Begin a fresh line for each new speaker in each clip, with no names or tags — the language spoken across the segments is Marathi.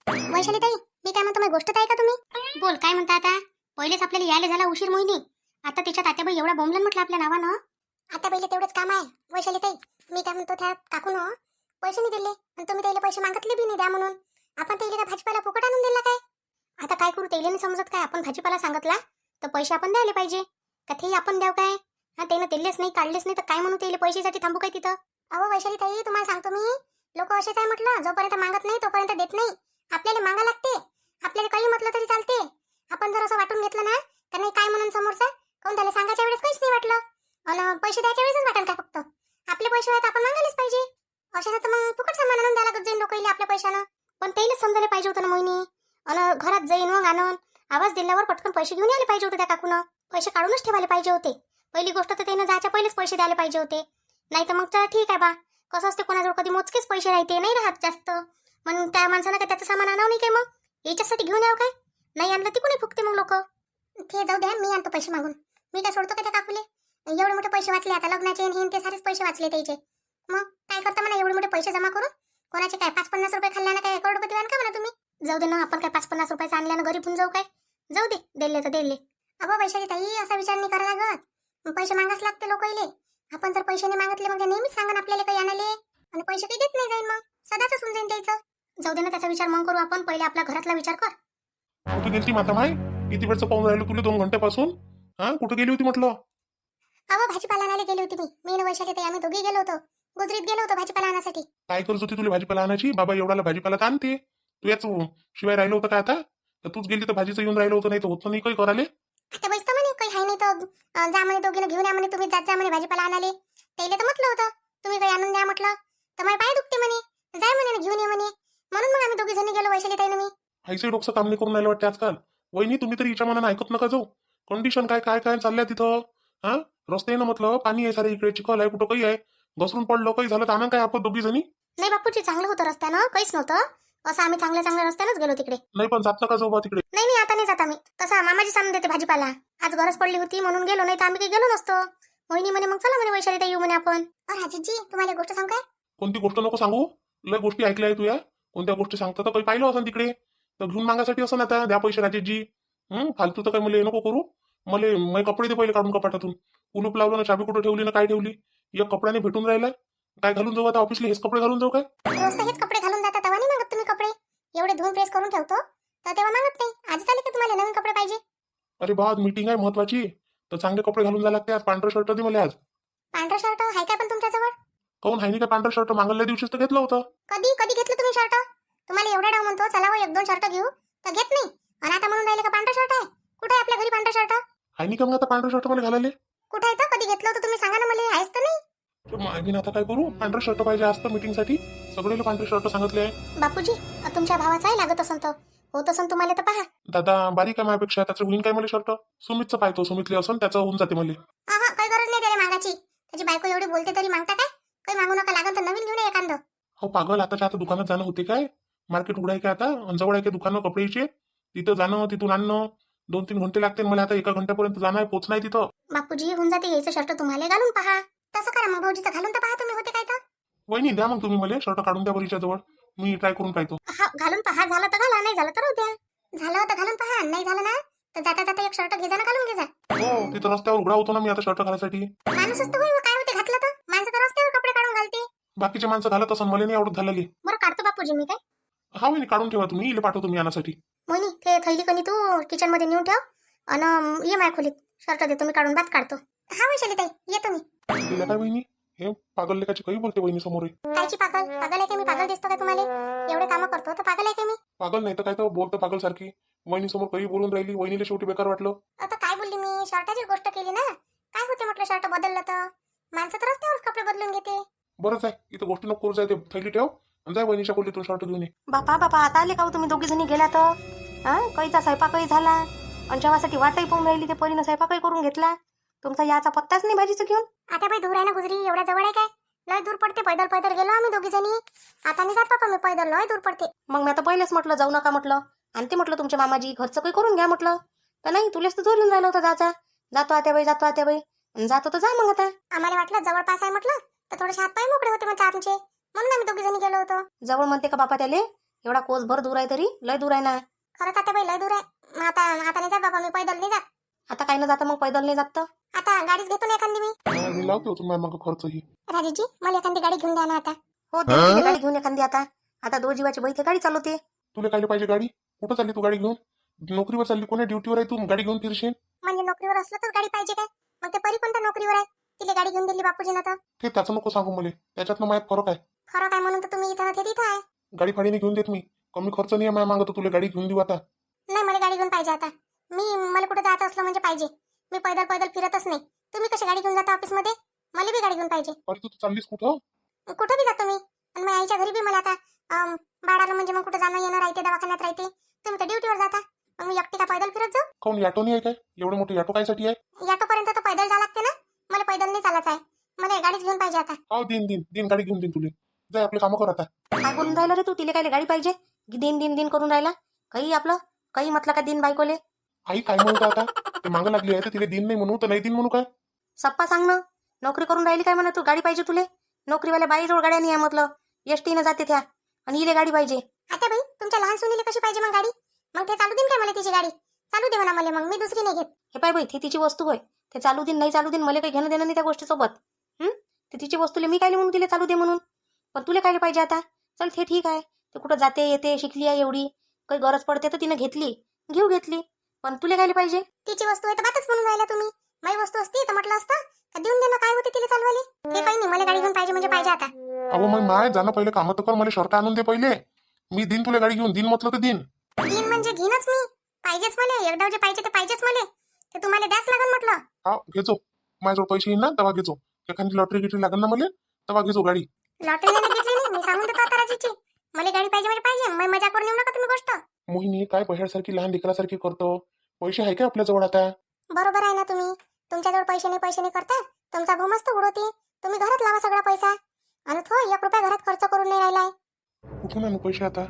वैशाली ताई, मी काय म्हणतो, माझी गोष्ट आहे का तुम्ही? बोल, काय म्हणता आता? पहिलेच आपल्याला यायला झाला उशीर मोहिनी, आता त्याच्यात आत्याबाई एवढा बोंबलन म्हटलं आपल्या नावानं. आता पहिले तेवढंच काम आहे वैशाली ताई. मी काय म्हणतो, त्या काकून पैसे नाही दिले आणि तुम्ही त्याला पैसे मागितले बी नाही द्या म्हणून. आपण त्याला काय भाजीपाला फुकट आणून दिला काय? आता काय करू, त्याला नाही समजत काय? आपण भाजीपाला सांगितला तर पैसे आपण द्यायला पाहिजे का? ते आपण द्याव काय? हा, त्यानं दिलेच नाही, काढलेच नाही तर काय म्हणू, त्याला पैशासाठी थांबू काय तिथं? अहो वैशाली ताई, तुम्हाला सांगतो मी, लोक असेच आहे म्हटलं, जोपर्यंत मागत नाही तोपर्यंत देत नाही. आपल्याला मागा लागते. आपल्याला काही म्हटलं तरी चालते. आपण जर असं वाटून घेतलं ना तर नाही काय म्हणून समोरचा, कोण त्याला सांगायच्या वेळेस काहीच नाही वाटलं आणि पैसे द्यायच्या वेळेसच वाटेल काय? फक्त आपले पैसे आहेत आपण मागायलाच पाहिजे. अशाने तर मग फुकट सामान आणून द्यायला लागत जाईल लोकांना आपल्या पैशानं. पण त्यालाच समजायला पाहिजे होतं ना मोहिनी. आणि घरात जाईन मग आणून आवाज दिल्यावर पटकन पैसे घेऊन यायला पाहिजे होते त्या काकूनं. पैसे काढूनच ठेवायला पाहिजे होते. पहिली गोष्ट तर त्यानं जायच्या पहिलेच पैसे द्यायला पाहिजे होते. नाही तर मग तर ठीक आहे बा, कसं असते कोणाजवळ कधी मोजकेच पैसे राहते, नाही राहत जास्त. म्हणून त्या माणसानं काय त्याचं सामान आणावं नाही काय? मग याच्यासाठी घेऊन यावं काय? नाही आणलं ती कोणी फुकते मग लोक. ते जाऊ द्या, मी आणतो पैसे मागून. मी काय सोडतो का त्या काकुले? एवढे मोठे पैसे वाचले आता लग्नाचे आणि ते सारेच पैसे वाचले त्याचे. मग काय करता म्हणा एवढे मोठे पैसे जमा करून? कोणाचे काय 5-50 रुपये खाल्ल्यानं काय करोडपती व्हाल का म्हणा तुम्ही? जाऊ दे ना, आपण काय 5-50 रुपयाचं आणल्यानं गरीब होऊन जाऊ काय? जाऊ दे, दिले तर दिले. अगो वैशाली ताई, असा विचार नाही करा लागत. पैसे मागास लागते लोकांना. आपण जर पैसे नाही मागितले मग ते नेहमीच सांगन आपल्याला काही आणाले आणि पैसे काही देत नाही जाईल, मग सदाच होऊन जाईल त्याचं. जाऊ दे ना, त्याचा विचार मग करू आपण. पहिले आपला घरातला विचार कर.
कुठे गेली माता माय? किती वेळचं पाहून राहिलो तुला 2 घंट्यापासून. हा, कुठे गेली होती म्हटलं?
अहो भाजीपाला आणायला गेली होती मी न वैशाली ताई, आम्ही दोघी गेलो होतो. गुजरीत गेलो होतो भाजीपाला आणण्यासाठी.
काय करत होती तुला भाजीपाला आणायची? बाबा एवढाला भाजीपाला तर आणते. तू याच शिवाय राहिलं होतं का आता? तर तूच गेली तर भाजीचं येऊन राहिलं होतं, नाही तर होत नाही काही करायला.
आता बसतो म्हणे काही हाय नाही तर जा म्हणे, दोघीला घेऊन या म्हणे, तुम्ही जात जा म्हणे भाजीपाला आणाले. त्याला तर म्हटलं होतं तुम्ही काही आणून द्या म्हटलं, तर माझे पाय दुखते म्हणे, जाय म्हणे घेऊन ये म्हणे. म्हणून मग आम्ही दोघी जणी गेलो वैशाली ताईनं मी.
आईचं डोकं काम नाही करून राहिलं वाटतं आजकाल. वहिनी तुम्ही तरी हिच्या मनानं ऐकत नका जाऊ. कंडिशन काय काय काय चालल्या तिथं. हा, रस्ते ना म्हटलं पाणी आहे सारे इकडे, चिखल आहे, कुठं काही आहे, घसरून पडलं काही झालं तर आणा काय आपण दोघी जणी?
नाही बापूजी, चांगलं होतं रस्त्यानं, काहीच नव्हतं. असं आम्ही चांगल्या रस्त्यानंच गेलो तिकडे.
नाही पण जात नका जाऊ बा तिकडे.
नाही नाही, आता नाही जात आम्ही. तसा मामाजी सांगून देते भाजीपाला. आज गरज पडली होती म्हणून गेलो, नाही तर आम्ही काही गेलो नसतो. मोहिनी म्हणे मग चला म्हणे वैशाली ताई येऊ म्हणे आपण. राजीजी, तुम्हाला एक गोष्ट सांगू काय?
कोणती गोष्ट नको सांगू. लय गोष्टी ऐकल्या आहे तू या. कोणत्या गोष्टी सांगता तर काही पाहिलं असं तिकडे तर घेऊन मागासाठी असं ना. आता द्या पैसे राजेशजी. फालतू तर काय मला नको करू. मला कपडे दे पहिले काढून कपाटातून. कुलूप लावलं ना, चाबी कुठं ठेवली ना, काय ठेवली, एक कपड्याने भेटून राहिला. काय घालून जाऊ आता ऑफिसला? हेच कपडे घालून जाऊ काय?
रोज हेच कपडे घालून जातात, तेव्हा नाही मागत तुम्ही कपडे. एवढे धुवून प्रेस करून ठेवतो तर तेव्हा मागत नाही. आजच आले का तुम्हाला नवीन कपडे पाहिजे?
अरे बा, मीटिंग आहे महत्वाची, तर चांगले कपडे घालून जायला लागते. आज पांढरा शर्ट दे मला आज.
पांढरा शर्ट आहे काय पण तुमच्याजवळ?
काऊन हाय नाही का पांढरा शर्ट? मागल्या दिवशीच तर घेतलं होतं.
कधी कधी घेतलं तुम्ही शर्ट? तुम्हाला एवढा डाव म्हणतो चला हो 1-2 शर्ट घेऊ तर घेत नाही. आणि आता म्हणून राहिले का पांढरा शर्ट आहे? कुठे आहे आपल्या घरी पांढरा शर्ट?
हाय नाही का मग आता पांढरा शर्ट मला घालायला?
कुठे आहे? तर कधी घेतलं होतं तुम्ही सांगा ना मला, आहेच तर नाही.
मी आता काय करू? पांढरा शर्ट पाहिजे आज तर मीटिंगसाठी. सगळे पांढरे शर्ट सांगितले आहे.
बापूजी, तुमच्या भावाचा आहे लागत असन तर होत असन तुम्हाला तर पहा.
दादा बारीक आहे माझ्यापेक्षा, त्याचं होईन काय मला शर्ट? सुमितचं पाहतो, सुमितले असन त्याचं होऊन जाते मला.
हा, काही गरज नाही त्याला मागायची. त्याची बायको एवढी बोलते तरी मागता काय? काही मागू नका, लागन तर नवीन घेऊन या एखादं.
हो पागल, आताच्या आता दुकानात जाणं होते काय? मार्केट उघडाय काय आता? आणि जवळ आहे काय दुकानं कपड्याचे? तिथं जाणं तिथून आणणं 2-3 घंटे लागते. मला आता 1 घंट्यापर्यंत जाणं आहे, पोहोचणं आहे तिथं.
बापूजी, होऊन जाते यायचं शर्ट तुम्हाला, घालून पहा. तसं करा मग, भाऊजीचं घालून तर पहा तुम्ही, होते काय तर.
वहिनी द्या मग तुम्ही मला शर्ट काढून द्या बरीच्या जवळ. मी ट्राय करून पाहतो.
हा, घालून पहा. झालं तर घाला, नाही झालं तर राहू द्या. झालं तर घालून पहा, नाही झालं ना तर जाता जाता एक शर्ट घे जा ना, घालून घे जा.
हो, तिथं रस्त्यावर उघडा होतो ना मी आता शर्ट घालायसाठी.
माणूसच तर होईल, काय होते घातलं तर? माणसं तर रस्त्यावर कपडे काढून घालते.
बाकीचे माणसं घालत असन, मला नाही आवडत घालायला.
बरं काढतो बापूजी मी काय.
हा वहिनी काढून ठेवा तुम्ही, इले पाठवतो मी आणण्यासाठी.
मोहिनी, ते थैली कणी तू किचन मध्ये नेऊन ठेव आणि ये माझ्या खोलीत. शर्ट देतो मी काढून, बात काढतो. हा वैशाली ताई, येतो मी.
तिला काय वहिनी? हे पागल लेकाची काही बोलते वहिनी समोर.
कायची पागल? पागल आहे का मी? पागल दिसतो का तुम्हाला? एवढे कामं करतो तर पागल आहे का मी?
पागल नाही तर काय, तर बोलतो पागल सारखी. वहिनी समोर काही बोलून राहिली. वहिनीला शेवटी बेकार वाटलं.
आता काय बोलली मी? शर्टाची गोष्ट केली ना. काय होते म्हटलं शर्ट बदललं तर? माणसं तर रस्त्यावरच कपडे बदलून घेते.
बरंच आहे, इथं गोष्टी नको करू. जाय ते थैली ठेव आणि जाय वहिनीच्या खोलीतून शर्ट घेऊन ये.
बापा बापा, आता आले का हो तुम्ही दोघी जणी? गेला तर हा, काहीचा स्वयंपाकही झाला आणि जेवासाठी वाटही पाहून राहिली. ते परीनं स्वयंपाकही करून घेतला. तुमचा याचा पत्ताच नाही भाजीचं घेऊन.
आता बाई दूर आहे ना गुजरी, एवढ्या जवळ आहे काय? लय दूर पडते. पैदल पैदल गेलो आम्ही दोघी जणी. आता नाही जात पापा मी पैदल, लय दूर पडते.
मग मी आता पहिलेच म्हटलं जाऊ नका म्हटलं. आणि ते म्हटलं तुमच्या मामाजी घरचं काही करून घ्या म्हटलं. तर नाही, तुलेच तर जोडून राहिलं होतं जायचा. जातो आत्याबाई, जातो आत्याबाई. जातो तर जा मग आता.
आम्हाला वाटलं जवळपास आहे म्हटलं तर थोडेसे हात पाय मोकळे होते मग आमचे, म्हणून आम्ही दोघी जणी गेलो होतो.
जवळ म्हणते का बापा त्याले? एवढा कोसभर दूर आहे तरी लय दूर आहे ना.
खरंच आता बाई लय दूर आहे. आता आता नाही जात बाबा, मी पैदल नाही जात.
आता काही न जाता मग पैदल नाही जात तर.
आता गाडीच घेतो ना एखादी मी.
मी लावतो तुम्हाला मग खर्चही.
राजेशजी मला एखादी गाडी घेऊन द्या ना आता.
हो दे तिला गाडी घेऊन एखादी. आता दो जीवाची बैठे गाडी चालवते.
तुला काय पाहिजे गाडी? कुठं चालली तू गाडी घेऊन? नोकरीवर चालली? कोणी ड्युटीवर आहे तू गाडी घेऊन फिरशील?
म्हणजे नोकरीवर असलं तर गाडी पाहिजे काय? मग ते परी कोणत्या नोकरीवर आहे? तिला गाडी घेऊन दिली बापूजीनं तर.
ते त्याचं नको सांगू मला, त्याच्यातनं माझ्यात फरक आहे.
खरं काय म्हणून तर तुम्ही इथं ना ते तिथं आहे.
गाडी फाडीने घेऊन देत मी, कमी खर्च नाही आहे. मागतो तुला गाडी घेऊन देऊ आता.
नाही मला गाडी घेऊन पाहिजे आता. मला कुठे जायचं असलं म्हणजे पाहिजे. मी पैदल पैदल फिरतच नाही. तुम्ही कशी गाडी घेऊन जाता ऑफिसमध्ये? मला बी गाडी घेऊन पाहिजे.
अरे तू चाललीस कुठं?
कुठं बी जातो मी. आणि माझ्या आईच्या घरी बी मला आता बाळाला म्हणजे मग कुठं जाणं येणं राहते, दवाखान्यात राहते. तुम्ही तर ड्युटीवर जाता, मग मी एकटी का पैदल फिरत जाऊ?
काऊन ऑटो नाही आहे काय? एवढं मोठं ऑटो कायसाठी आहे?
ऑटोपर्यंत तर पैदल जावं लागते ना. मला पैदल नाही चालायचं आहे. मला गाडीच घेऊन पाहिजे आता.
हो दिन दिन दिन गाडी घेऊन देईन तुला. जाय आपले कामं कर आता.
काय बोलून राहिला रे तू? तिला काय गाडी पाहिजे? दिन दिन दिन करून राहिला. काही आपलं काही म्हटलं का दिन बायकोले?
आई काय म्हणतो आता? ते मागं लागली आहे तर तिला दिन नाही म्हणू तर नाही दिन म्हणू काय?
सप्पा सांग ना. नोकरी करून राहिली काय म्हणा तू? गाडी पाहिजे तुले? नोकरीवाल्या बाईजवळ गाड्या नाही आहे म्हटलं. एसटीनं जाते त्या आणि इले गाडी पाहिजे.
आता बाई तुमच्या लहान सुनीला कशी पाहिजे मग गाडी? मग ते चालू देईन काय मला तिची गाडी? चालू दे म्हणा मला, मग मी दुसरी नाही घेत.
हे पाय बाई ती तिची वस्तू होय. ते चालू दिन नाही चालू दिन मला काही घेणं देणं नाही त्या गोष्टीसोबत. ते तिची वस्तूले मी काय म्हणून तिला चालू दे म्हणून. पण तुला काय पाहिजे आता? चल ते ठीक आहे. ते कुठं जाते येते, शिकली आहे एवढी, काही गरज पडते तर तिनं घेतली. पण तुला काय पाहिजे?
तिची वस्तू आहे तर बातच म्हणून राहिला तुम्ही. माझी वस्तू असती तर म्हटलं असतं का देऊन देणं काय होते तिला चालवायला. ते काही नाही, मला गाडी घेऊन पाहिजे म्हणजे पाहिजे आता.
अहो मग माय जाणं पहिले कामं तर कर, मला शर्ट आणून दे पहिले. मी दिन तुला गाडी घेऊन दिन म्हटलं तर दिन.
दिन म्हणजे घेईनच मी. पाहिजेच मला. एकदा जे पाहिजे ते पाहिजेच मला. ते तुम्हाला द्याच लागेल म्हटलं.
हा घेतो. माझ्याजवळ पैसे येईन ना तेव्हा घेतो. एखादी लॉटरी गिटरी लागेल ना मला तेव्हा घेतो गाडी.
लॉटरी नाही घेतली नाही मी, सांगून देतो आता राजीची. मला गाडी पाहिजे म्हणजे पाहिजे. मग मजा करून येऊ नका तुम्ही गोष्ट.
मोहिनी काय बहिणासारखी लहान लेकरासारखी करतो? पैसे आहे का आपल्याजवळ आता?
बरोबर आहे ना तुम्ही. तुमच्याजवळ पैसे नाही करता. तुमचा भाऊ मस्त उडवते. तुम्ही घरात लावा सगळा पैसा. आणि तो 1 रुपया घरात खर्च करून नाही राहिलाय.
कुठून आणू पैसे आता?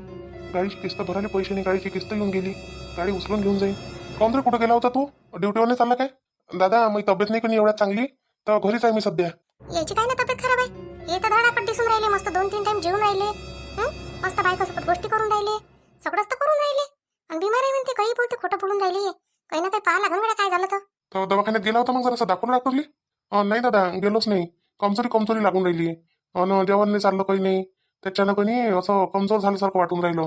गाडीची किस्त भरायला पैसे नाही. गाडीची किस्त येऊन गेली. गाडी उचलून घेऊन जाईन. काऊन रे कुठं गेला होता तू? ड्युटीवर नाही चालला काय? दादा मी तब्येत नाही कोणी एवढ्यात चांगली तर घरीच आहे मी सध्या.
याची काय ना तब्येत खराब आहे. हे तर धडापट दिसून राहिले. मस्त 2-3 टाइम जेवून राहिले. मस्त बायकोसोबत गोष्टी करून राहिले. सगळंच तर करून राहिले. आणि बिमार आहे म्हणते, काही बोलते, खोटं बोलून राहिली. काही ना काही पाहा लागून गड्या काय झालं तर.
तर दवाखान्यात गेला होता मग जरासं दाखवली? नाही दादा गेलोच नाही. कमजोरी लागून राहिली. जेवण नाही चाललं काही नाही. त्याच्यानं कोणी असं कमजोर झाल्यासारखं वाटून राहिलं.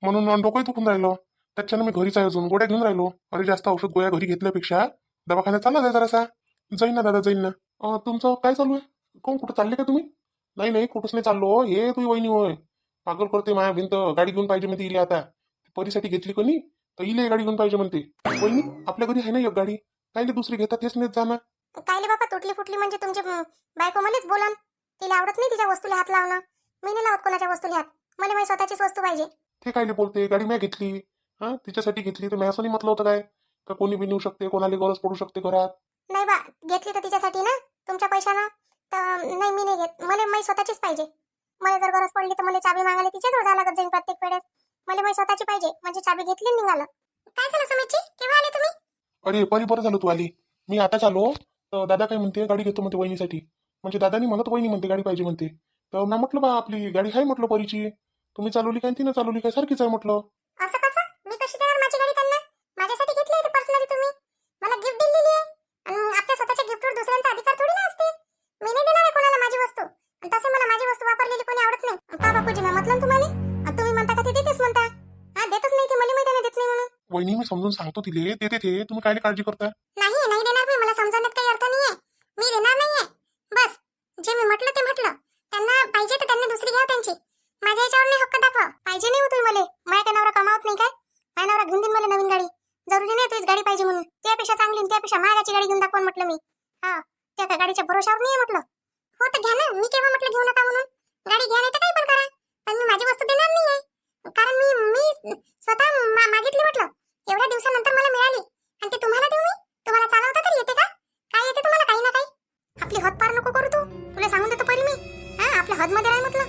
म्हणून डोकंही दुखून राहिलं. त्याच्यानं मी घरीच आहे अजून. गोळ्या घेऊन राहिलो. अरे जास्त औषध गोळ्या घरी घेतल्यापेक्षा दवाखान्यात चालला जाय जरासा. जाईन ना दादा जाईन ना. तुमचं काय चालू आहे? कोण कुठं चालले का तुम्ही? नाही कुठंच नाही चाललो. हे तुझी वहिनी होय पागल करते माया भिंत. गाडी घेऊन पाहिजे म्हणते इले आता. परीसाठी घेतली कोणी तर इले गाडी घेऊन पाहिजे म्हणते. वहिनी आपल्या घरी आहे ना एक गाडी. कायले दुसरी घेतात तेच नाही जाणार.
कायले बाबा तुटली फुटली म्हणजे तुमची बायको मलाच बोलन. तिला आवडत नाही तिच्या वस्तूला हात लावणं. मी नाही लावत कोणाच्या वस्तूला हात. मला माझी स्वतःचीच वस्तू पाहिजे.
ते कायले बोलते? गाडी मी घेतली. तिच्यासाठी घेतली तर मी असं नाही म्हटलं होतं काय का कोणी बी नेऊ शकते, कोणाला गरज पडू शकते घरात.
नाही बा, घेतली तर तिच्यासाठी ना, तुमच्या पैशानं. तर नाही मी नाही घेत. मला माझी स्वतःचीच पाहिजे. मला जर गरज पडली तर मला चाबी मागायला तिच्याजवळ जावं लागत जाईल प्रत्येक वेळेस. मला माझी स्वतःची पाहिजे. म्हणजे चाबी घेतली आणि निघालं. काय झालं समीरजी? केव्हा आले तुम्ही?
अरे परी बरं झालं तू आली. मी आता चालो तर दादा काय म्हणते गाडी घेतो म्हणते वहिनीसाठी. म्हणजे दादानी म्हणत वहिनी म्हणते गाडी पाहिजे म्हणते. तर मी म्हटलं बा आपली गाडी आहे म्हटलं परीची. तुम्ही चालवली काय तिनं चालवली काय सारखीच आहे म्हटलं.
असं कसं? मी कशी देणार माझी गाडी त्यांना? माझ्यासाठी घेतली आहे पर्सनली तुम्ही. मला गिफ्ट दिलेली आहे. आणि आपल्या स्वतःच्या गिफ्टवर दुसऱ्यांचा अधिकार थोडी ना असते. मी नाही देणार आहे कोणाला माझी वस्तू. आणि तसे मला माझी वस्तू वापरलेली कोणी आवडत नाही. पा बापूजी मी म्हटलं तुम्हाला. आणि तुम्ही म्हणता का ते देतेच म्हणता. देतच नाही ते. मला माहिती नाही देत नाही म्हणून.
वहिनी मी समजून सांगतो तिले देते ते. तुम्ही काय काळजी करता?
नाही देणार मी. मला समजण्यात काही अर्थ नाहीये. मी देणार नाहीये. बस जे मी म्हटलं ते म्हटलं. त्यांना पाहिजे तर त्यांनी दुसरी घ्या त्यांची. माझ्या याच्यावर नाही हक्क दाखवा. पाहिजे नाही हो तुम्ही मला. माझ्या काय नवरा कमावत नाही काय? माझ्या नवरा घेऊन देईन मला नवीन गाडी. जरुरी नाही तुझीच गाडी पाहिजे म्हणून. त्यापेक्षा चांगली त्यापेक्षा महागाची गाडी घेऊन दाखवून म्हटलं मी. त्या काय गाडीच्या भरोशावर नाही म्हटलं. हो तर घ्या ना. मी केव्हा म्हटलं घेऊ नका म्हणून. गाडी घ्या नाही तर काही पण करा. पण मी माझी वस्तू देणार नाहीये. कारण मी स्वतः मागितली म्हटलं. एवढ्या दिवसानंतर मला मिळाली. आणि ते तुम्हाला देऊ मी? तुम्हाला चालवता तर येते का? काय येते तुम्हाला? काही ना काही. आपली हद पार नको करू तू. तुला सांगून देतो पहिले मी. आपल्या हदमध्ये राह म्हटलं.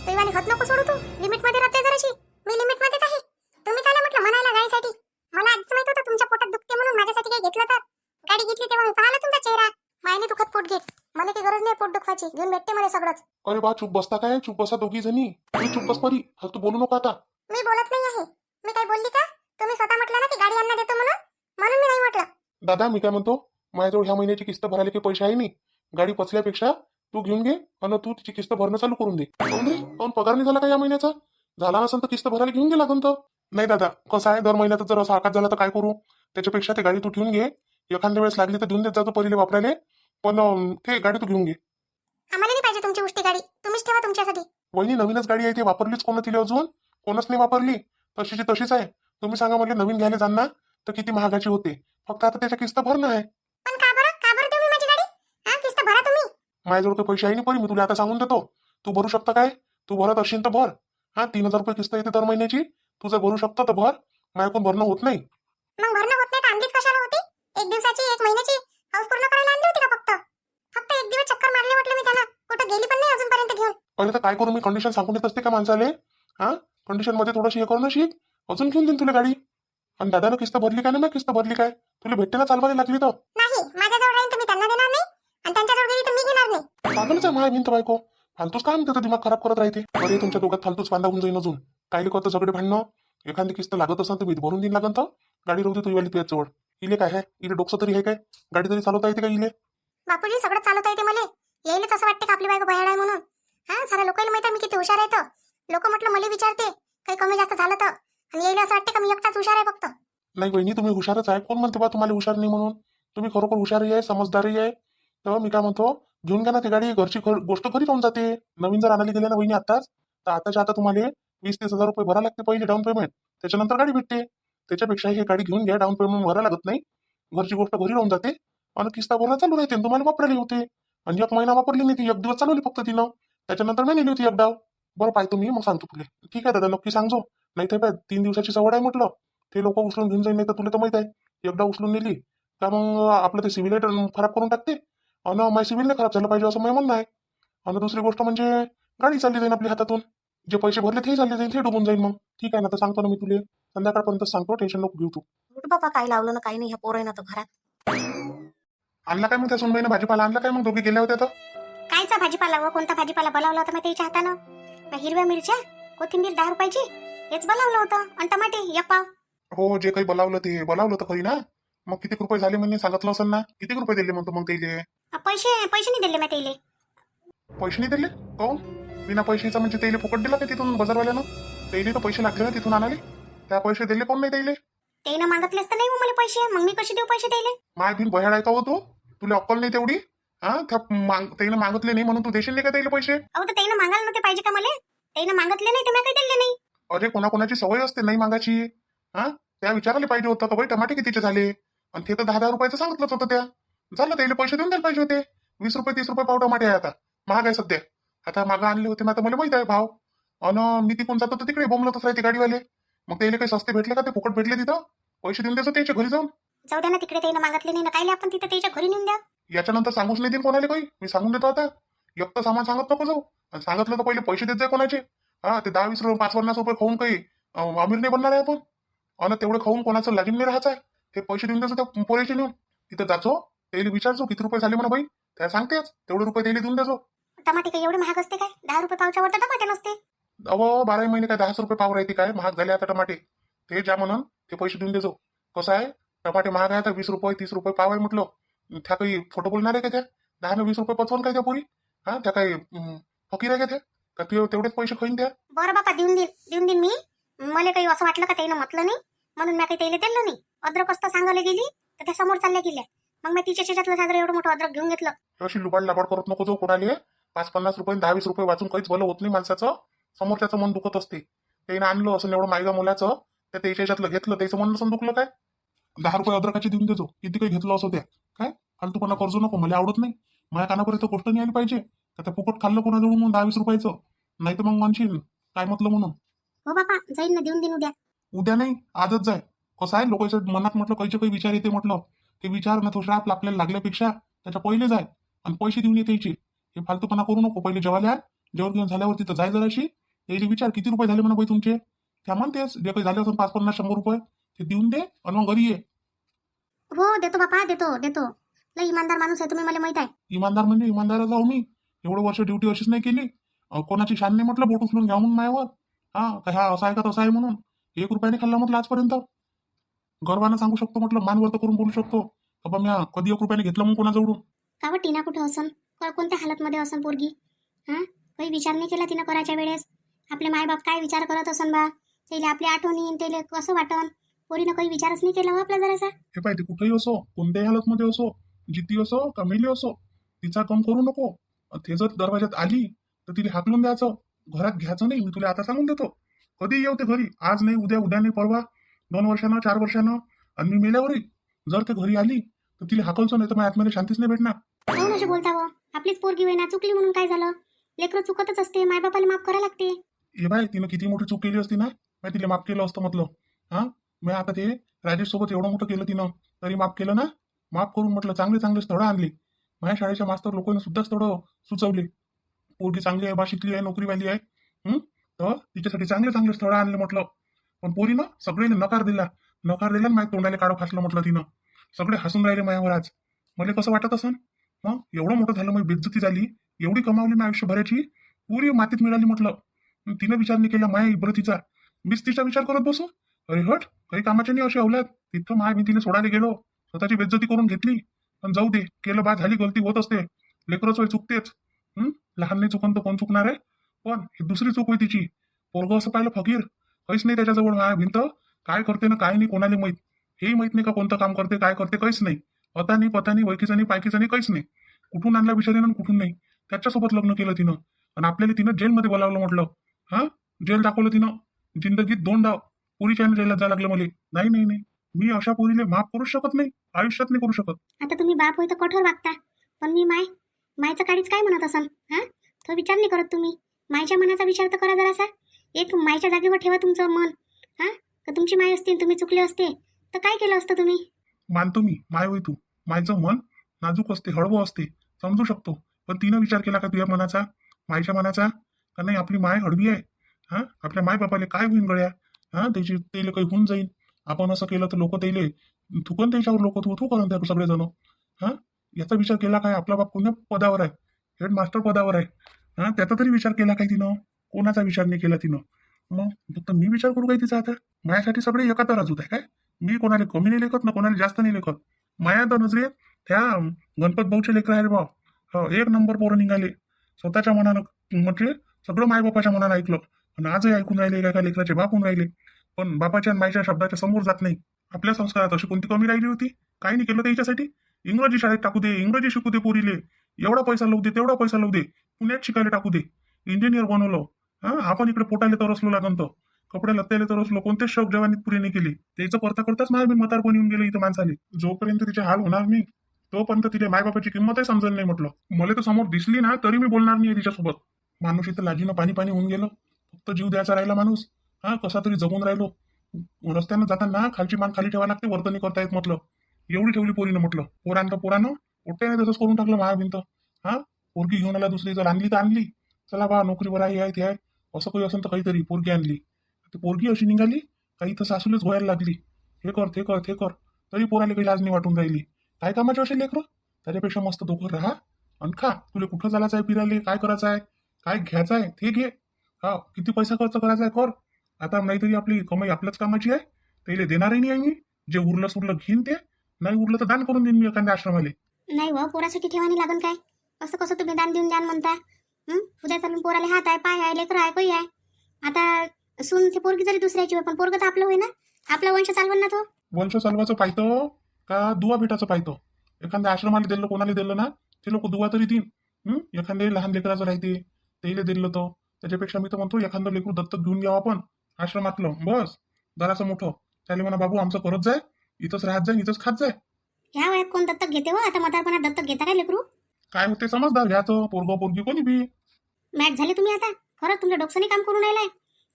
तुझी हद नको सोडू तू. लिमिटमध्ये राहते जराशी. मी लिमिटमध्येच आहे. तुम्ही चाला म्हटलं म्हणायला गाडीसाठी. मला आधीच माहित होतं तुमच्या पोटात दुखते म्हणून. माझ्यासाठी काही घेतलं तर. गाडी घेतली तेव्हा मी पाहिलं तुमचा चेहरा. मायने दुखत पोट घेत. मला काही गरज नाही पोट दुखवायची. घेऊन भेटते मला सगळंच.
अरे बा चुप बसता काय? चुप बसा दोघी जणी. तुम्ही चुप बस परी. फालतू बोलू नका आता.
म्हटलं ना की गाडी यांना देतो म्हणून, म्हणून मी नाही म्हटलं.
दादा मी काय म्हणतो, माझ्याजवळ ह्या महिन्याची किस्त भरायला काही पैसे आहे नाही. गाडी पचल्यापेक्षा तू घेऊन घे आणि तू तिची किस्त भरणं चालू करून दे. काहून रे, काहून पगार नाही झाला का या महिन्याचा? झाला नसेल तर किस्त भरायला घेऊन घे लागून तर. नाही दादा, कसं आहे, दर महिन्यात जर असं आकाश झाला तर काय करू? त्याच्यापेक्षा ते गाडी तू ठेवून घे. एखाद्या वेळेस लागली तर देऊन देत जातो पहिले वापरायला, पण ते गाडी तू घेऊन घे.
आम्हाला नाही पाहिजे तुमची उष्टी गाडी, तुम्हीच ठेवा तुमच्यासाठी.
वहिनी नवीनच गाडी आहे, ती वापरलीच कोण तिला अजून? कोणच नाही वापरली. तशीची तशीच आहे. तुम्ही सांगा मला, नवीन घ्यायला जाणार तर किती महागाची होते. फक्त आता त्याच्या किस्त भरणं आहे.
पण का बरं देऊ मी माझी गाडी? हा, किस्त भरा तुम्ही.
माझ्याजवळ काही पैसे आहे नाही परी, मी तुला आता सांगून देतो. तू भरू शकता काय? तू भरत असशील तर भर. हा, 3,000 रुपये किस्त येते दर महिन्याची. तू जर भरू शकतो तर भर. माझ्याकडून भरणं होत नाही.
मग भरणं होत नाही तर आणलीच कशाला होती? 1 दिवसाची 1 महिन्याची हाऊस पूर्ण करायला आणली होती का फक्त? फक्त 1 दिवस चक्कर मारली म्हटलं मी त्याला. कुठं गेली पण नाही अजूनपर्यंत घेऊन.
पहिले तर काय करू मी, कंडिशन सांगून येत असते का माणसाले? हा, कंडिशन मध्ये थोडंशी हे करू शिक, अजून घेऊन देईन तुला गाडी. आणि दादानं किस्त भरली काय ना, मी किस्त भरली काय? तुला भेटते ना चालवायला लागली तर?
नाही, माझ्याजवळ राहीन तर मी त्यांना देणार नाही, आणि त्यांच्याजवळ गेली तर मी घेणार नाही.
पागलच आहे माझ्या भिंत बायको. फालतूच काय म्हणते, दिमाग खराब करत राहते. अरे तुमच्या दोघात फालतूच बांधा होऊन जाईन अजून. कायले करतो सगळे भांडणं? एखादी किस्त लागत असेल तर मी भरून देईन लागन तर. गाडी राहू दे तुझीवाली तुझ्याजवळ. इले काय आहे, इले डोकं तरी आहे काय? गाडी तरी चालवता येते का इले?
बापूजी सगळं चालवता येते मला. येईलच असं वाटतं का आपली बायको बयाड आहे म्हणून? हा, साऱ्या लोकांना माहिती आहे मी किती हुशार आहे. तर लोक म्हटलं मला विचारते काही कमी जास्त झालं तर, आणि येईल असं वाटतं का मी एकटाच हुशार आहे फक्त.
नाही बहिणी, तुम्ही हुशारच आहे. कोण म्हणते बा तुम्हाला हुशार नाही म्हणून? तुम्ही खरोखर हुशारही आहे, समजदारही आहे. तेव्हा मी काय म्हणतो, घेऊन घ्या ना ती गाडी. घरची गोष्ट घरी राहून जाते. नवीन जर आणायला गेले ना बहिणी आताच, तर आताच्या आता तुम्हाला 20-30 हजार रुपये भरा लागते पहिले डाऊन पेमेंट. त्याच्यानंतर गाडी भेटते. त्याच्यापेक्षा ही गाडी घेऊन घ्या, डाऊन पेमेंट भरा लागत नाही. घरची गोष्ट घरी राहून जाते आणि किस्ता भरणं चालू राहते. तुम्हाला वापरायला होते. आणि 1 महिना वापरली नाही ती, 1 दिवस चालवली फक्त तिनं. त्याच्यानंतर मी नेली होती 1 डाव. बरं पाय तुम्ही, मग सांगतो तुला. ठीक आहे दादा, नक्की सांगतो. नाही तर 3 दिवसाची सवड आहे म्हटलं. ते लोक उचलून घेऊन जाईल, नाही तर तुला तर माहित आहे, एकदा उचलून नेली का मग आपलं ते सिव्हिल खराब करून टाकते. आणि माझी सिव्हिल नाही खराब झालं पाहिजे असं माझं म्हणणं आहे. आणि दुसरी गोष्ट म्हणजे गाडी चालली जाईल आपल्या हातातून. जे पैसे भरले ते चालले जाईल, ते डुबून जाईल. मग ठीक आहे ना, तर सांगतो ना मी तुला. संध्याकाळपर्यंत सांगतो, टेन्शन नको घेऊ तू.
कुठं बाबा काय लावलं ना काही नाही, ह्या पोरांना तर घरात.
आणला काय मग त्या सुनबाईनं भाजीपाला? आणला काय मग? दोघे गेल्या होत्या तर?
कायचा भाजीपाला व कोणता भाजीपाला बनवला होता मी त्याच्या हातानं? हिरव्या मिरच्या, कोथिंबीर 10 रुपयाची, हेच बनवलं होतं. आणि टमाटे 1 पाव.
हो, जे काही बोलावलं ते बोलावलं तर खरी ना. मग किती रुपये झाले म्हणजे सांगितलं असेल ना? किती रुपये दिले म्हणतो मग त्याले?
पैसे नाही दिले मी त्याला.
पैसे नाही दिले? काहून? बिना पैशाचा म्हणजे त्याला फुकट दिला का तिथून बाजारवाल्यानं? त्याला तर पैसे लागले ना तिथून आणाले. त्या पैसे दिले कोण नाही त्याले?
त्यानं मागितलेच तर नाही मला पैसे, मग मी कशी देऊ पैसे त्याला?
माय भिन भयाड आहे का हो तू? तुला अक्कल नाही तेवढी? हा, त्यानं मागितले नाही म्हणून तू देशील नाही का त्याला पैसे?
अहो, तर त्यानं मागायला नव्हते पाहिजे का मला? त्यानं मागितले नाही तर मी काही दिले नाही.
अरे कोणाकोणाची सवय असते नाही मागायची. हा, त्या विचारायला पाहिजे होतं का बाई टमाटे कितीचे झाले? आणि ते तर 10-10 रुपयाचं सांगितलंच होतं. त्या झालं, त्याला पैसे देऊन द्यायला पाहिजे होते. 20 रुपये 30 रुपये पाव टमाटे आहे आता. महाग आहे सध्या. आता मागं आणले होते ना, आता मला माहित आहे भाव. अन मी तिकडून जातो तर तिकडे बोंबलतच राहते गाडीवाले. मग त्याला काही सस्ते भेटले का? ते फुकट भेटले तिथं? पैसे देऊन द्यायचं त्याच्या घरी जाऊन.
जाऊ द्या ना, तिकडे त्यानं मागितले नाही ना, कायले आपण तिथं त्याच्या घरी नेऊन द्या.
याच्यानंतर सांगूच नाही देईन कोणाला काही. मी सांगून देतो आता. एक तर सामान सांगत नको जाऊ. आणि सांगितलं तर पहिले पैसे देत जाय कोणाचे. हा, ते 10-20 रुपये 5-50 रुपये खाऊन काही अमीर नाही बनणार आहे आपण. आणि तेवढे खाऊन कोणाचं लागीन नाही राहायचं आहे. ते पैसे देऊन द्यायचं त्या पोरेचे नेऊन. तिथं जाचो, त्याला विचारचो किती रुपये झाले म्हणा बाई. त्या सांगतेच तेवढे रुपये त्याला देऊन द्यायचो.
टमाटे काही एवढे महाग असते काय? 10 रुपये पावच्या वर तर टमाटे नसते.
अहो, 12 महिने काय 10 रुपये पाव राहते काय? महाग झाले आता टमाटे. ते ज्या म्हणून ते पैसे देऊन द्यायचो. कसं आहे, टमाटे महाग आहे तर 20 रुपये 30 रुपये पाव आहे म्हटलं. त्या काही फोटो बोलणार आहे का त्या? 10-20 रुपये पचवून काय त्या पोरी? हा, त्या काही फकीर आहे का त्या? का तेवढेच पैसे खाईन द्या?
बरं बापा, देऊन देईन मी. मला काही असं वाटलं का त्यानं म्हटलं नाही म्हणून मी काही त्याला दिलं नाही. अद्रक असता सांगायला गेली तर त्या समोर चालल्या गेल्या. मग मी तिच्या शेतातलं साजरं एवढं मोठं अद्रक घेऊन घेतलं.
अशी लुबाड लाबाड करत नको जाऊ कोणाले. 5-50 रुपये 10-20 रुपये वाचून काहीच भलं होत नाही माणसाचं. समोरच्याचं मन दुखत असते. त्यानं आणलं असं एवढं मायगा मुलाचं, तर त्याच्या ह्याच्यातलं घेतलं, त्याचं मन नसून दुखलं काय? 10 रुपये अद्रकाची देऊन देतो, किती काही घेतलं असं त्या. काय फालतूपणा कर्ज नको, मला आवडत नाही. माझ्या कानापर्यंत गोष्ट नाही आली पाहिजे. तर त्या फुकट खाल्लं कोणाजवळ मग 10-20 रुपयाचं. नाही तर मग म्हणशील काय म्हटलं म्हणून.
हो बापा, जाईन ना, देऊन उद्या.
उद्या नाही, आजच जाय. कसं आहे, लोकांच्या मनात म्हटलं काहीचे काही विचार येते म्हटलं. ते विचार ना थोडा आपल्याला लागल्यापेक्षा त्याच्या पहिले जाय आणि पैसे देऊन येते. हे फालतूपणा करू नको. पहिले जेवायला जेवण घेऊन झाल्यावर तिथं जाय जराशी. याचे विचार किती रुपये झाले म्हणा बाई तुमचे. त्या म्हणतेस जे काही झाले असेल 5-50-100 रुपये ते देऊन दे आणि मग घरी ये.
हो, देतो बापा, देतो. लई इमानदार माणूस आहे तुम्ही, मला माहित आहे.
इमानदार म्हणजे इमानदार जाऊ मी. एवढं वर्ष ड्युटी अशीच नाही केली. कोणाची शान नाही म्हटलं बोट उचलून घ्या म्हणून मायावर. हा, का ह्या असा आहे का तसा आहे म्हणून. 1 रुपयाने खाल्ला म्हटलं आजपर्यंत. गर्वानं सांगू शकतो म्हटलं, मानवर्त करून बोलू शकतो. बाबा मी कधी 1 रुपयाने घेतलं मग कोणाजवळून.
का बरं टीना कुठं असन, कोणत्या हालतमध्ये असन पोरगी? हां, काही विचार नाही केला तिनं करायच्या वेळेस? आपले मायबाप काय विचार करत असन बा, त्याला आपली आठवण येईन, त्याला कसं वाटन? पोरीनं काही विचारच नाही केला हो आपला जरासा.
हे पाहिजे कुठेही असो, कोणत्याही हालतमध्ये असो, जिती असो का मेली असो, तिचा कम करू नको. ते जर दरवाजात आली तर तिला हाकलून द्यायचं, घरात घ्यायचं नाही. मी तुला आता सांगून देतो, कधी येऊ ते घरी, आज नाही उद्या, उद्या नाही परवा, 2 वर्षानं 4 वर्षानं, आणि मी मेल्यावरही जर ते घरी आली तर तिला हाकलचं, नाही तर माझ्या आत्म्याला शांतीच नाही भेटणार.
काहून असे बोलता हो? आपलीच पोरगी होईना, चुकली म्हणून काय झालं? लेकरं चुकतच असते, मायबापाला माफ करायला लागते.
हे बाय, तिनं किती मोठी चूक केली असती ना, मी तिला माफ केलं असतं म्हटलं. हा, मी आता ते राजेश सोबत एवढं मोठं केलं तिनं, तरी माफ केलं ना. माफ करून म्हटलं चांगले चांगले स्थळं आणली. माझ्या शाळेच्या मास्तर लोकांना सुद्धा स्थळं सुचवले. पोरगी चांगली आहे बा, शिकली आहे, नोकरीवाली आहे, तर तिच्यासाठी चांगले चांगले स्थळं आणले म्हटलं. पण पोरीनं सगळ्यांनी नकार दिला आणि माझ्या तोंडाला काढं फासलं म्हटलं तिनं. सगळे हसून राहिले माझ्यावर. आज मला कसं वाटत असन? मग एवढं मोठं झालं, माझी बेइज्जती झाली, एवढी कमावली मी आयुष्यभराची, पुरी मातीत मिळाली म्हटलं. तिनं विचार नाही केला माझ्या इब्रतीचा, मीच तिचा विचार करत बसू. अरे हट, काही कामाचे नाही अशी औलाद. तिथं मी तिने सोडायला गेलो, स्वतःची बेइज्जती करून घेतली. पण जाऊ दे, केलं बा, झाली, गलती होत असते, लेकरच होय, चुकतेच. लहान नाही चुकन तर कोण चुकणार आहे? पण ही दुसरी चूक होई तिची. पोरगं असं पाहिलं फकीर, काहीच नाही त्याच्याजवळ. माझ्या भिंत काय करते ना काय नाही कोणाला माहित. हेही माहित नाही का कोणतं काम करते, काय करते, काहीच नाही. अता नाही, पता नाही, वैकीचा नाही, पायकीचा नाही, काहीच नाही. कुठून आणला बिचारीनं, कुठून नाही. त्याच्यासोबत लग्न केलं तिनं, आणि आपल्याला तिनं जेलमध्ये बोलावलं म्हटलं. हा, जेल दाखवलं तिनं. जिंदगीत 2 डाव पुरीच्या जेलात जायला लागलं मला. नाही नाही नाही, मी अशा पोरीला माफ करूच शकत नाही, आयुष्यात नाही करू शकत.
आता तुम्ही बाप होय तर कठोर वागता, पण मी मायचं काळीच काय म्हणत असन? हां, तो विचार नाही करत तुम्ही. मायच्या मनाचा विचार तर करा जरासा. एक मायच्या जागेवर ठेवा तुमचं मन. हां, तर तुमची माय असते, तुम्ही चुकले असते तर काय केलं असतं तुम्ही?
मानतो मी, माय होय तू. मायचं मन नाजूक असते, हळवं असते, समजू शकतो. पण तिनं विचार केला का तुझ्या मनाचा, मायच्या मनाचा? का नाही, आपली माय हळवी आहे. हा, आपल्या माय बापाला काय होईन गड्या? हा, त्याला काही होऊन जाईल. आपण असं केलं तर लोक त्याला थुकन, त्याच्यावर लोक थू करून त्या सगळेजण. हा, याचा विचार केला काय? आपला बाप कोण्या पदावर आहे? हेडमास्टर पदावर आहे. हा, त्याचा तरी विचार केला काय तिनं? कोणाचा विचार नाही केला तिनं. मग फक्त मी विचार करू काय तिचा? आता माझ्यासाठी सगळे एका तराजूत आहे काय? मी कोणाला कमी नाही लेखत ना कोणाला जास्त नाही लेखत. माया तर नजरेत त्या गणपत भाऊचे लेकर आहे रे बा. हो, 1 नंबर पोरं निघाले. स्वतःच्या मनानं म्हणजे सगळं मायबापाच्या मनानं ऐकलं, आणि आजही ऐकून राहिले. काय लेकराचे बाप होऊन राहिले, पण बापाच्या आणि मायच्या शब्दाच्या समोर जात नाही. आपल्या संस्कारात अशी कोणती कमी राहिली होती? काही नाही केलं त्याच्यासाठी. इंग्रजी शाळेत टाकू दे, इंग्रजी शिकू दे पोरीले, एवढा पैसा लावू दे, तेवढा पैसा लावू दे, पुण्यात शिकायला टाकू दे, इंजिनियर बनवलं. हा, आपण इकडे पोटाले तरसलो लागंत, कपडे लत्त्याले तरसलो, कोणतेच शौक जवानीत पुरे नाही केले. त्याचं करता करताच माझ्या म्हातारपण येऊन गेलं इथं माणसाले. जोपर्यंत तिचे हाल होणार नाही तोपर्यंत तिथे मायबापाची किंमतही समजलं नाही म्हटलं. मला तर समोर दिसली ना तरी मी बोलणार नाही तिच्यासोबत. माणूस इथं लाजीनं पाणी पाणी होऊन गेलं, फक्त जीव द्यायचा राहिला माणूस. हा, कसा तरी जगून राहिलो. रस्त्यानं जाताना खालची मान खाली ठेवा लागते, वर्तनी करता येत म्हटलं. एवढी ठेवली पोरीनं म्हटलं. पोरानं उठते नाही तसंच करून टाकलं माझ्या भिंत. हा, पोरगी घेऊन आला दुसरी, जर आणली तर आणली, चला बा नोकरीवर आहे ते आहे, असं काही असेल तर काहीतरी पोरगी आणली. ती पोरगी अशी निघाली काही तर सासूलेच घोयायला लागली. हे कर ते कर ते कर, तरी पोराला काही लाज नाही वाटून राहिली. काय कामाचे असेल लेकरं? त्याच्यापेक्षा मस्त दोघं राहा आणि खा. तुला कुठं चालायचं आहे, फिरायला काय करायचं आहे, काय घ्यायचं आहे ते घे. हा, किती पैसा खर्च करायचा आहे कर. आता नाहीतरी आपली कमाई आपल्याच कामाची आहे, त्याला देणारही नाही आहे मी. जे उरलं सुरलं घेईन, ते नाही उरलं तर दान करून देईन मी एखाद्या आश्रमाले.
नाही व, पोरासाठी ठेवानी लागन काय? असं कसं तुम्ही दान देऊन द्यान म्हणता? उद्या चालून पोराला हात आहे, पाय आहे, लेकर आहे, काही आहे. आता सून ते पोरगी जरी दुसऱ्याची होय, पण पोरगं तर आपलं होय ना, आपला वंश चालवण ना तो.
वंश चालवायचं पाहतो का दुवा भेटायचं पाहतो? एखाद्या आश्रमाला दिलं, कोणाला दिलं ना, ते लोक दुवा तरी देईन. एखाद्या लहान लेकराचं राहते त्याला दिलं तो. त्याच्यापेक्षा मी तर म्हणतो एखादं लेकरू दत्तक घेऊन घ्यावं आपण आश्रमातलं. बस जरासं मोठं त्याला म्हणा, बाबू आमचं करत जाय, इथंच राहत जाय, इथंच खात जाय.
ह्या वयात कोण दत्तक घेते हो? आता म्हातारपणात दत्तक घेता काय लेकरू?
काय होते समजदार घ्यायचं, पोरगं पोरगी कोणी बी.
मॅच झाले तुम्ही आता. खरंच तुमच्या डोक्याने काम करून राहिलाय.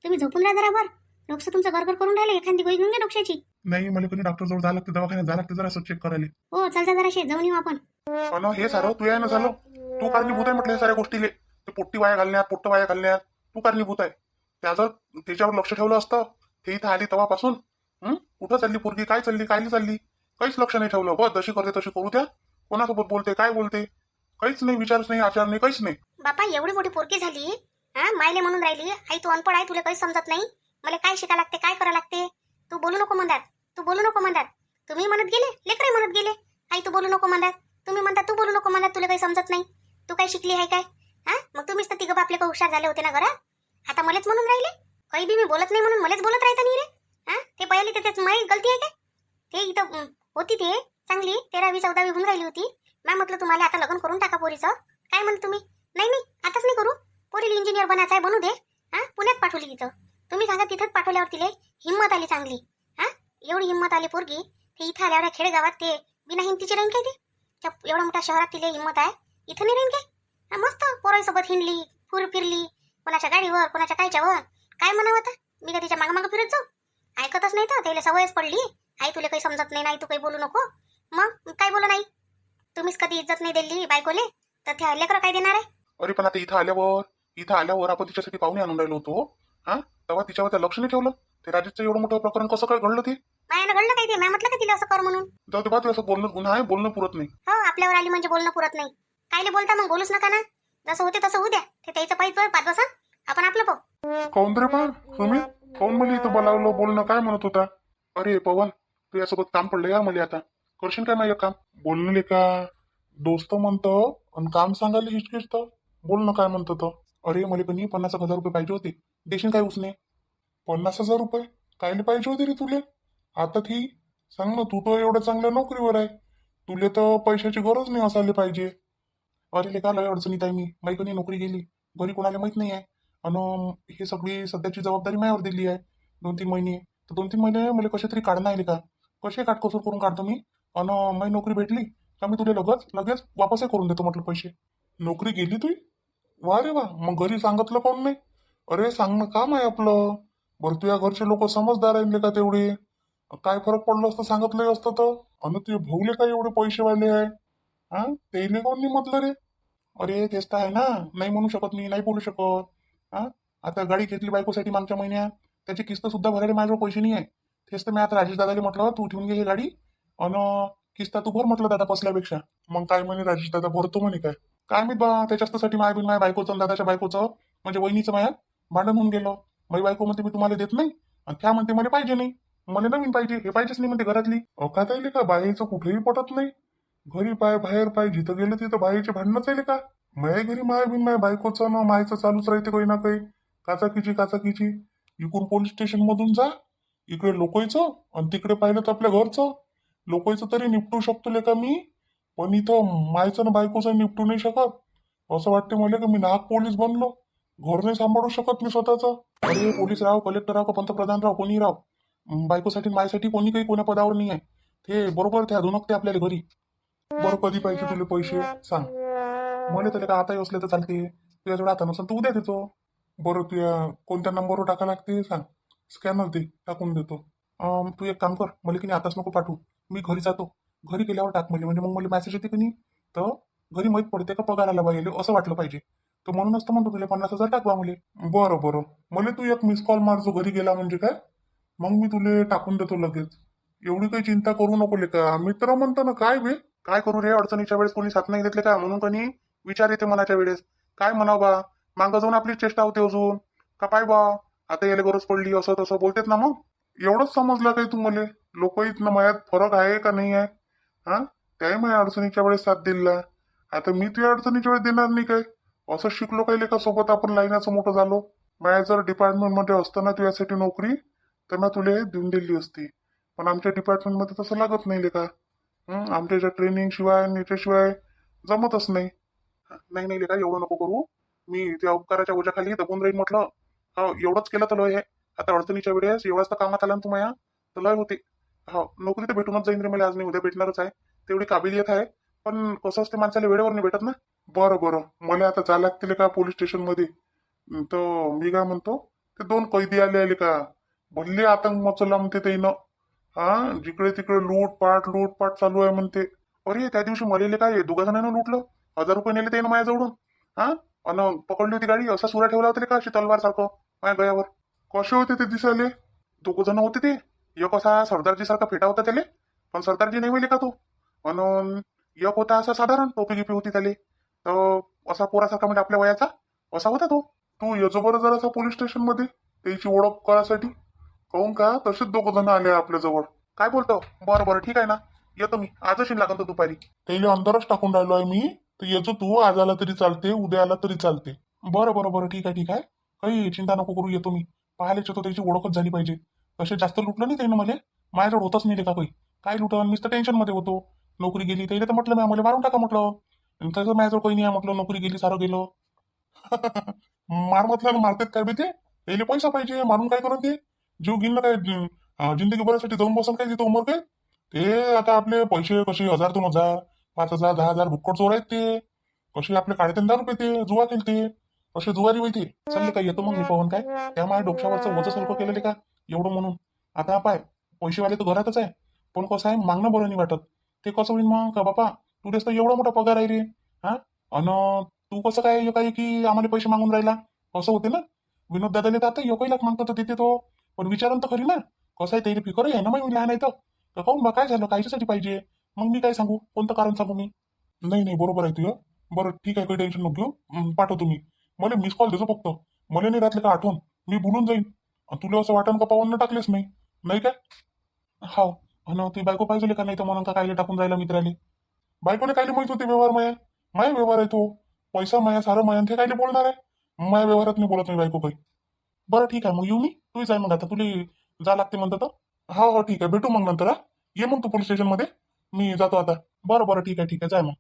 तुम्ही झोपून राहा जराभर. डोकं तुमचं गरगर करून राहिले. एखादी गोळी घेऊन घ्या डोक्याची.
नाही, मला कोणी डॉक्टर जवळ जायला लागते, दवाखान्यात जायला लागते जरा चेक करायला.
हो, चलता जराशे जाऊन येऊ आपण.
पण हे सारं तू आहे ना, झालं तू कारणीभूत आहे म्हटलं. साऱ्या गोष्टीले ते पोट्टी वाया घालण्यात, पोट्ट वाया घालण्यात तू कारणीभूत आहे. त्या जर त्याच्यावर लक्ष ठेवलं असतं, ते इथं आली तेव्हापासून कुठं चालली पोरगी, काय चालली, काय चालली, काहीच लक्ष नाही ठेवलं. बस जशी करते तशी करू द्या. कोणासोबत बोलते, काय बोलते, काहीच नाही, विचारच नाही, आचार नाही, काहीच नाही.
बापा एवढी मोठी पोरगी झाली, हा, मायले म्हणून राहिली आई तू अनपड आहे, तुला काही समजत नाही, मला काय शिकायला लागते, काय करायला लागते, तू बोलू नको म्हणतात. तू बोलू नको म्हणतात. तुम्ही म्हणत गेले, लेकरही म्हणत गेले, आई तू बोलू नको म्हणतात. तुम्ही म्हणता तू बोलू नको म्हणतात, तुला काही समजत नाही. तू काय शिकली आहे काय? हा, मग तुम्हीच तर तिघं बापले का हुशार झाले होते ना घरात. आता मलाच म्हणून राहिले काही बी मी बोलत नाही म्हणून मलाच बोलत राहता नाही रे. हा, ते पहिले त्याच्यात माझी गलती आहे काय? ते इथं होती ते चांगली 13वी 14वी होऊन राहिली होती. मी म्हटलं तुम्हाला आता लग्न करून टाका पोरीचं. काय म्हणत तुम्ही? नाही नाही आताच नाही करू, पोरीला इंजिनियर बनायचं आहे, बनू दे. हा, पुण्यात पाठवली तिथं. तुम्ही सांगा तिथंच पाठवल्यावर तिले हिंमत आली चांगली. हा, एवढी हिंमत आली पोरगी. ते इथं आल्यावर खेडेगावात ते बिना हिंमतीची राहीन काय? ते त्या एवढ्या मोठ्या शहरात तिले हिंमत आहे, इथं नाही राहीन काय? हा, मस्त पोरांसोबत हिंडली, फिरली, कोणाच्या गाडीवर, कोणाच्या कायच्यावर. काय म्हणावं आता? मी का तिच्या मागं फिरत जाऊ? ऐकतच नाही तर त्याला सवयच पडली. आई तुला काही समजत नाही, नाही तू काही बोलू नको. मग काय बोलू नाही? तुम्हीच कधी इज्जत नाही दिली बायकोले, तर ते लेकरं काय देणार आहे?
अरे पण आता इथं आल्यावर आपण तिच्यासाठी पाहुणे आणून राहिलो होतो. हा, तेव्हा तिच्यावर त्या लक्ष नाही ठेवलं. ते राजेशचं एवढं मोठं प्रकरण कसं काय घडलं ते?
मायानं घडलं काय ते? मी म्हटलं का तिला असं कर म्हणून?
जाऊ दे बा, ते असं बोलणं गुन्हा आहे, बोलणं पुरत नाही.
हो, आपल्यावर आली म्हणजे बोलणं पुरत नाही. कायले बोलता मग? बोलूच नका ना. जसं होते तसं होऊ द्या. ते त्याचं पाहिजे पाच बसा, आपण आपलं पाहू.
काऊन रे पा तुम्ही काऊन मला इथं बोलावलं? बोलणं काय म्हणत होता? अरे पवन, तू यासोबत काम पडलं यार मला. आता करशील काय माझं काम? बोलणं का दोस्त म्हणतं आणि काम सांगायला हिचकिचतं. बोलणं काय म्हणतं तर? अरे मला पण 50,000 रुपये पाहिजे होते, देशील काय उसने? 50,000 रुपये कायले पाहिजे होते रे तुले? आता ती सांग ना, तू तर एवढ्या चांगल्या नोकरीवर आहे, तुले तर पैशाची गरज नाही असायला पाहिजे. अरे लेका लय अडचणीत आहे मी. माही कोणी नोकरी गेली, घरी कोणाला माहित नाही आहे. आणि हे सगळी सध्याची जबाबदारी माझ्यावर दिली आहे. 2-3 महिने तर 2-3 महिने मला कशा तरी काढणं आहे का? कसे काटकसूर करून काढतो मी. आणि माझी नोकरी भेटली का मी तुला लगेच वापसही करून देतो म्हटलं पैसे. नोकरी गेली तुझी? वा रे वा, मग घरी सांगितलं कोण नाही? अरे सांगणं काम आहे आपलं. बरं तुझ्या घरचे लोक समजदार आहेत का तेवढे? काय फरक पडलं असतं सांगितलं असतं तर. आणि तुझे भाऊले काय एवढे पैसे वाले आहे? हा, तेले कोण नाही म्हटलं रे? अरे तेच तर आहे ना, नाही म्हणू शकत मी, नाही बोलू शकत. हा, आता गाडी घेतली बायकोसाठी मागच्या महिन्यात, त्याची किस्त सुद्धा भरायला माझ्याजवळ पैसे नाही आहे. तेच तर मी आता राजेश दादाला म्हटलं तू ठेवून घे ही गाडी आणि किस्ता तू भर म्हटलं दादा बसल्यापेक्षा. मग काय म्हणे राजेश दादा, भरतो म्हणे काय मी बा त्याच्यासाठी माझ्या बायकोचं दादाच्या बायकोचं म्हणजे वहिनीचं माया भांडण होऊन गेलं. माझी बायको म्हणते मी तुम्हाला देत नाही आणि त्या म्हणते मला पाहिजे नाही, मला नवीन पाहिजे, हे पाहिजेच नाही म्हणते घरातली. अवकात आहे का बाईचं कुठेही पटत नाही. घरी पाय बाहेर पाय जिथं गेलं तिथं बाईचे भांडणच आहे का? माझ्या घरी माय बायकोचं ना मायचं चालूच राहते काही ना काही. काचाकीची इकडून पोलीस स्टेशन मधून जा, इकडे लोकांचं आणि तिकडे पाहिलं तर आपल्या घरचं. लोकांचं तरी निपटू शकतो का मी, पण इथं मायचं ना बायकोचं निपटू नाही शकत. असं वाटते मला की मी नाग पोलीस बनलो, घर नाही सांभाळू शकत मी स्वतःचं. अरे पोलीस राव, कलेक्टर राव, पंतप्रधान राव, कोणी राव, बायकोसाठी मायसाठी कोणी काही कोण्या पदावर नाही आहे. ते बरोबर त्या धुनकते आपल्याला घरी. बरं कधी पाहिजे तुला पैसे सांग मला. त्याला का आता असले तर चालते, तुझ्याजवळ आता नसेल तू उद्या देतो. बरं तुझ्या कोणत्या नंबरवर टाका लागते सांग, स्कॅनर दे टाकून देतो. तू एक काम कर, मला की नाही आताच नको पाठवू, मी घरी जातो. घरी गेल्यावर टाक म्हणजे मग मला मेसेज येते की नाही तर घरी माहीत पडते का पगार आला पाहिजे असं वाटलं पाहिजे. तर म्हणूनच तर म्हणतो तुला 50,000 टाकवा मुले. बरं मला तू एक मिस कॉल मारतो घरी गेला म्हणजे काय, मग मी तुले टाकून देतो लगेच. एवढी काही चिंता करू नको लेका. मित्र म्हणतो ना काय बे, काय करू रे अडचणीच्या वेळेस कोणी साथ नाही घेतले का म्हणून कोणी विचार येते मनाच्या वेळेस. काय म्हणावं बा, मागं जाऊन आपली चेष्टा होते अजून का पाय बा आता याला गरज पडली असं तसं बोलतेत ना. मग एवढंच समजलं काही तुम्हाला लोक इथनं मयात फरक आहे का नाही आहे? हा, त्याही माझ्या अडचणीच्या वेळेस साथ दिला. आता मी तुझ्या अडचणीच्या वेळेस देणार नाही काय? असं शिकलो काही लेका सोबत आपण लाईनाचं मोठं झालो. माझ्या जर डिपार्टमेंटमध्ये असताना तुझ्यासाठी नोकरी तर मी तुला देऊन दिली असती, पण आमच्या डिपार्टमेंटमध्ये तसं लागत नाही लेका. आमच्या ज्या ट्रेनिंग शिवाय याच्याशिवाय जमतच नाही. नाही लेका एवढं नको करू, मी त्या उपकाराच्या ओझ्याखाली दबून राहील म्हटलं. हो एवढंच केलं तर लय आहे. आता अडचणीच्या वेळेस एवढाच तर कामात आला ना तू माया तर लय होते. हो नोकरी तर भेटूनच जाईन रे मला, आज नाही उद्या भेटणारच आहे. तेवढी काबिलियत आहे, पण कसं असते माणसाला वेळेवर नाही भेटत ना. बरं मला आता जायला लागतील का पोलीस स्टेशनमध्ये. तर मी काय म्हणतो, ते 2 कैदी आले का भल्ले आतंक मचवला म्हणते त्यानं. हा, जिकडे तिकडे लूटपाट चालू आहे म्हणते. अरे त्या दिवशी मलेले काय 2 जणांना लुटलं, 1000 रुपये नेले त्यानं माझ्याजवळून. हा, आणि पकडली होती गाडी, असा सुरा ठेवला होता का अशी तलवार सारखं माझ्या गळ्यावर. कसे होते ते दिसाले? 2 जण होते ते. एक असा सरदारजी सारखा फेटा होता त्याले, पण सरदारजी नाही मिळले का तो. आणि एक होता असा साधारण टोपी गिपी होती त्याले, तर असा पोरासारखा म्हणजे आपल्या वयाचा असा होता तो. तू येजो बरं जरासा पोलीस स्टेशन मध्ये त्याची ओळख करायसाठी. काहून का तसेच 2 जण आले आपल्याजवळ. काय बोलतो? बरं बरं ठीक आहे ना, येतो मी. आजच येईन लागन तर दुपारी. त्याला अंदरच टाकून राहिलो आहे मी. तर येतो तू, आज आला तरी चालते, उद्या आला तरी चालते. बरं बरं बरं ठीक आहे ठीक आहे. काही चिंता नको करू, येतो मी. पाहायलाच येतो, त्याची ओळखच झाली पाहिजे. तसे जास्त लुटलं नाही त्यानं मला. माझ्याजवळ होतच नाही का काही. काय लुटन, मीच तर टेन्शनमध्ये होतो. नोकरी गेली त्याला तर म्हटलं, मी मला मारून टाका म्हटलं. आणि तसं माझ्याजवळ काही नाही आहे म्हटलं, नोकरी गेली सारं गेलं. मार म्हटलं मारतात काय बे ते? त्याला पैसा पाहिजे, मारून काय करून ते? जीव घेईन ना काय, जिंदगी भरासाठी जाऊन बसन काय तिथं उमर काय? ते आता आपले पैसे कसे 1000, 2000, 5000, 10,000 भुक्कड चोर आहेत ते. कसे आपले काढते 10 रुपये ते जुवा केले ते. कसे जुवारी होईल चालले काय, येतो मग मी पाहून काय. त्या माझ्या डोक्यावरचं वजन हलकं केलेलं का एवढं म्हणून. आता पाय, पैसेवाले तर घरातच आहे, पण कसं आहे मागणं बरं नाही वाटत. ते कसं होईल मग का बापा, तुझ्याच तर एवढा मोठा पगार आहे रे. हा, अन तू कसं काय काय की आम्हाला पैसे मागून राहिला, असं होते ना. विनोद दादाले तर आता 1 लाख मागतो तर देते तो. पण विचारून तर खरी ना, कसं आहे त्याला फिकर आहे ना, मग लहान आहे तर काहून बा काय झालं, कायच्यासाठी पाहिजे. मग मी काय सांगू, कोणतं कारण सांगू मी? नाही नाही बरोबर आहे तुझं. बरं ठीक आहे, काही टेन्शन नको घेऊ. पाठवतो मी. मला मिस कॉल देतो फक्त. मला नाही राहतलं का आठवण, मी बोलून जाईन. तुला असं वाटण का पाहून टाकलेच नाही, नाही काय? हाव. आणि ती बायको पाहिजे का नाही तर म्हणून का कायले टाकून राहिला मित्राले. बायकोने कायले माहित होते व्यवहार माया. माया व्यवहार आहे तो. पैसा माया, सारं माया, ते कायले बोलणार आहे. माया व्यवहारात नाही बोलत मी बायको काही. बरं ठीक आहे, मग येऊ मी. तूच आहे मग आता, तुला जा लागते म्हणतं तर. हो हो ठीक आहे, भेटू मग नंतर. हा, ये मग तू पोलीस स्टेशन मध्ये. मी जातो आता. बरं बरं ठीक आहे ठीक आहे, जाय मग.